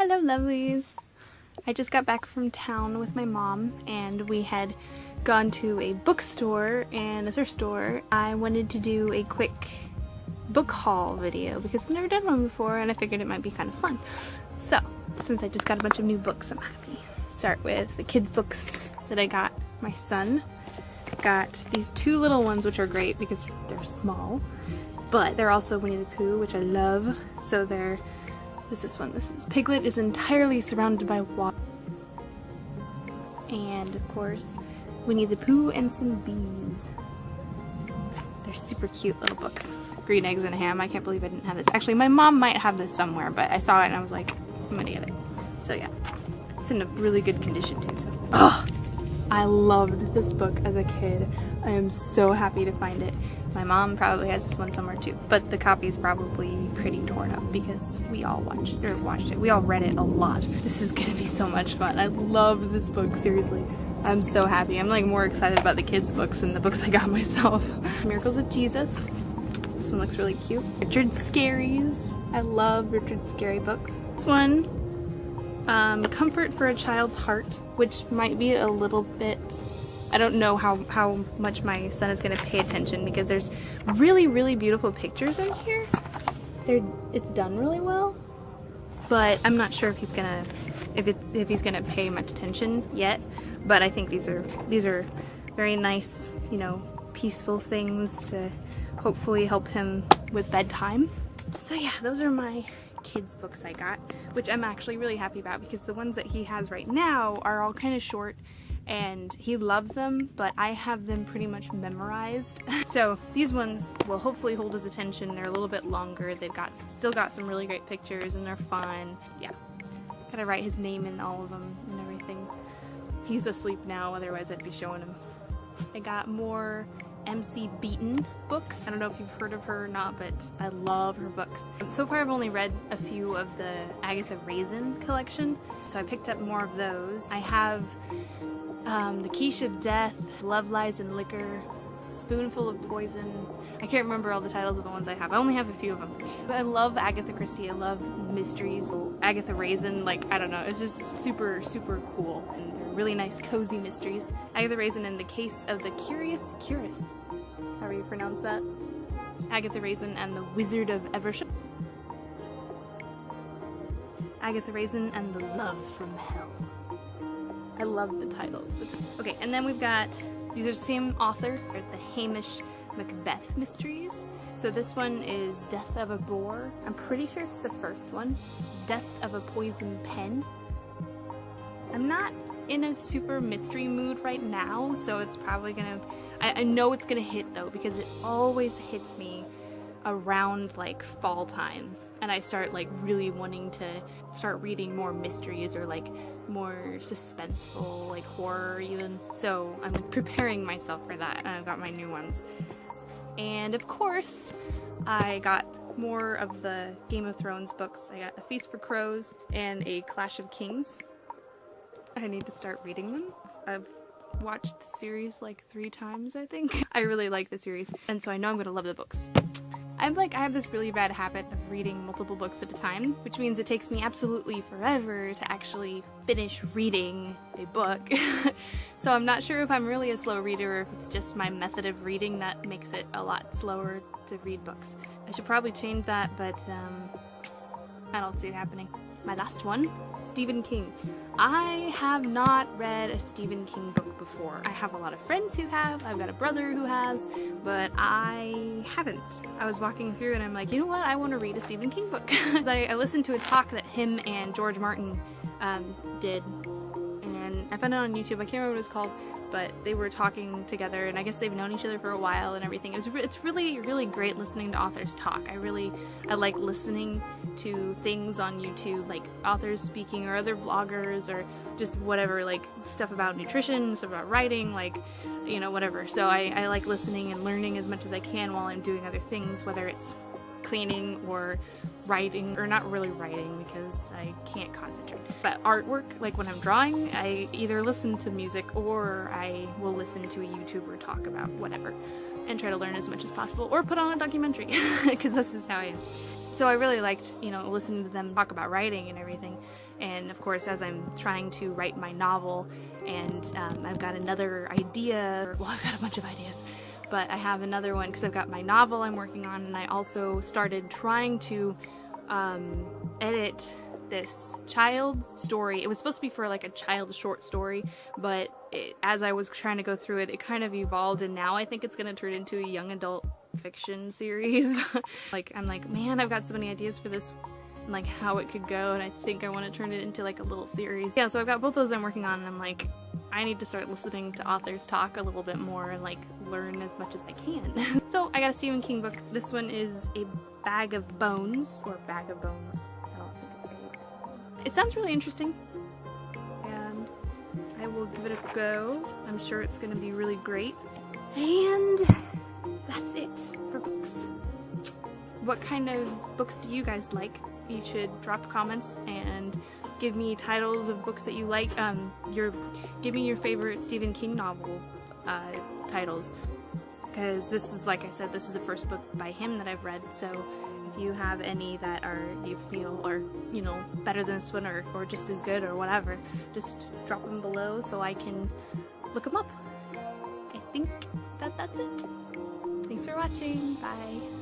Hello lovelies! I just got back from town with my mom and we had gone to a bookstore and a thrift store. I wanted to do a quick book haul video because I've never done one before and I figured it might be kind of fun. So, since I just got a bunch of new books, I'm happy. Start with the kids' books that I got. My son got these two little ones, which are great because they're small, but they're also Winnie the Pooh, which I love. So they're, this is Piglet is entirely surrounded by water. And of course, Winnie the Pooh and some bees. They're super cute little books. Green Eggs and Ham. I can't believe I didn't have this. Actually, my mom might have this somewhere, but I saw it and I was like, I'm gonna get it. So yeah, it's in a really good condition too. So, oh, I loved this book as a kid. I am so happy to find it. My mom probably has this one somewhere too, but the copy is probably pretty torn up because we all watched it. We all read it a lot. This is gonna be so much fun. I love this book, seriously. I'm so happy. I'm like more excited about the kids' books than the books I got myself. Miracles of Jesus. This one looks really cute. Richard Scarry's. I love Richard Scarry books. This one, Comfort for a Child's Heart, which might be a little bit, I don't know how much my son is going to pay attention because there's really, really beautiful pictures in here. It's done really well, but I'm not sure if he's gonna pay much attention yet. But I think these are very nice, you know, peaceful things to hopefully help him with bedtime. So yeah, those are my kids books I got, which I'm actually really happy about because the ones that he has right now are all kind of short and he loves them, but I have them pretty much memorized. So these ones will hopefully hold his attention. They're a little bit longer. They've still got some really great pictures and they're fun. Yeah, gotta write his name in all of them and everything. He's asleep now, otherwise I'd be showing him. I got more MC Beaton books. I don't know if you've heard of her or not, but I love her books. So far I've only read a few of the Agatha Raisin collection, so I picked up more of those. I have The Quiche of Death, Lovelies and Liquor, Spoonful of Poison. I can't remember all the titles of the ones I have. I only have a few of them. But I love Agatha Christie. I love mysteries. Agatha Raisin, like, I don't know, it's just super, super cool. And they're really nice, cozy mysteries. Agatha Raisin and the Case of the Curious Curate. However you pronounce that. Agatha Raisin and the Wizard of Evesham. Agatha Raisin and the Love from Hell. I love the titles. Okay, and then we've got, these are the same author, the Hamish Macbeth mysteries. So this one is Death of a Boar. I'm pretty sure it's the first one. Death of a Poisoned Pen. I'm not in a super mystery mood right now, so it's probably gonna, I know it's gonna hit though, because it always hits me around like fall time. And I start like really wanting to start reading more mysteries or like more suspenseful, like horror even. So I'm preparing myself for that and I've got my new ones. And of course, I got more of the Game of Thrones books. I got A Feast for Crows and A Clash of Kings. I need to start reading them. I've watched the series like 3 times, I think. I really like the series, and so I know I'm gonna love the books. I have this really bad habit of reading multiple books at a time, which means it takes me absolutely forever to actually finish reading a book. So I'm not sure if I'm really a slow reader or if it's just my method of reading that makes it a lot slower to read books. I should probably change that, but I don't see it happening. My last one, Stephen King. I have not read a Stephen King book before. I have a lot of friends who have, I've got a brother who has, but I haven't. I was walking through and I'm like, you know what, I want to read a Stephen King book. I listened to a talk that him and George Martin did, and I found it on YouTube. I can't remember what it was called, but they were talking together and I guess they've known each other for a while and everything. It's really, really great listening to authors talk. I like listening to things on YouTube, like authors speaking or other vloggers or just whatever, like stuff about nutrition, stuff about writing, like, you know, whatever. So I like listening and learning as much as I can while I'm doing other things, whether it's cleaning or writing, or not really writing because I can't concentrate. But artwork, like when I'm drawing, I either listen to music or I will listen to a YouTuber talk about whatever and try to learn as much as possible, or put on a documentary because that's just how I am. So I really liked, you know, listening to them talk about writing and everything. And of course, as I'm trying to write my novel, and I've got another idea, well, I've got a bunch of ideas, but I have another one because I've got my novel I'm working on, and I also started trying to edit this child's story. It was supposed to be for like a child's short story, but as I was trying to go through it, it kind of evolved, and now I think it's going to turn into a young adult fiction series. Like, I'm like, man, I've got so many ideas for this, and like how it could go, and I think I want to turn it into like a little series. Yeah, so I've got both those I'm working on, and I'm like, I need to start listening to authors talk a little bit more and like learn as much as I can. So I got a Stephen King book. This one is A Bag of Bones, or Bag of Bones. I don't think it's A. It sounds really interesting, and I will give it a go. I'm sure it's going to be really great. And that's it for books. What kind of books do you guys like? You should drop comments and give me titles of books that you like. Give me your favorite Stephen King novel titles, because this is, like I said, this is the first book by him that I've read. So if you have any that you feel are, you know, better than this one, or just as good, or whatever, just drop them below so I can look them up. I think that's it. Thanks for watching. Bye.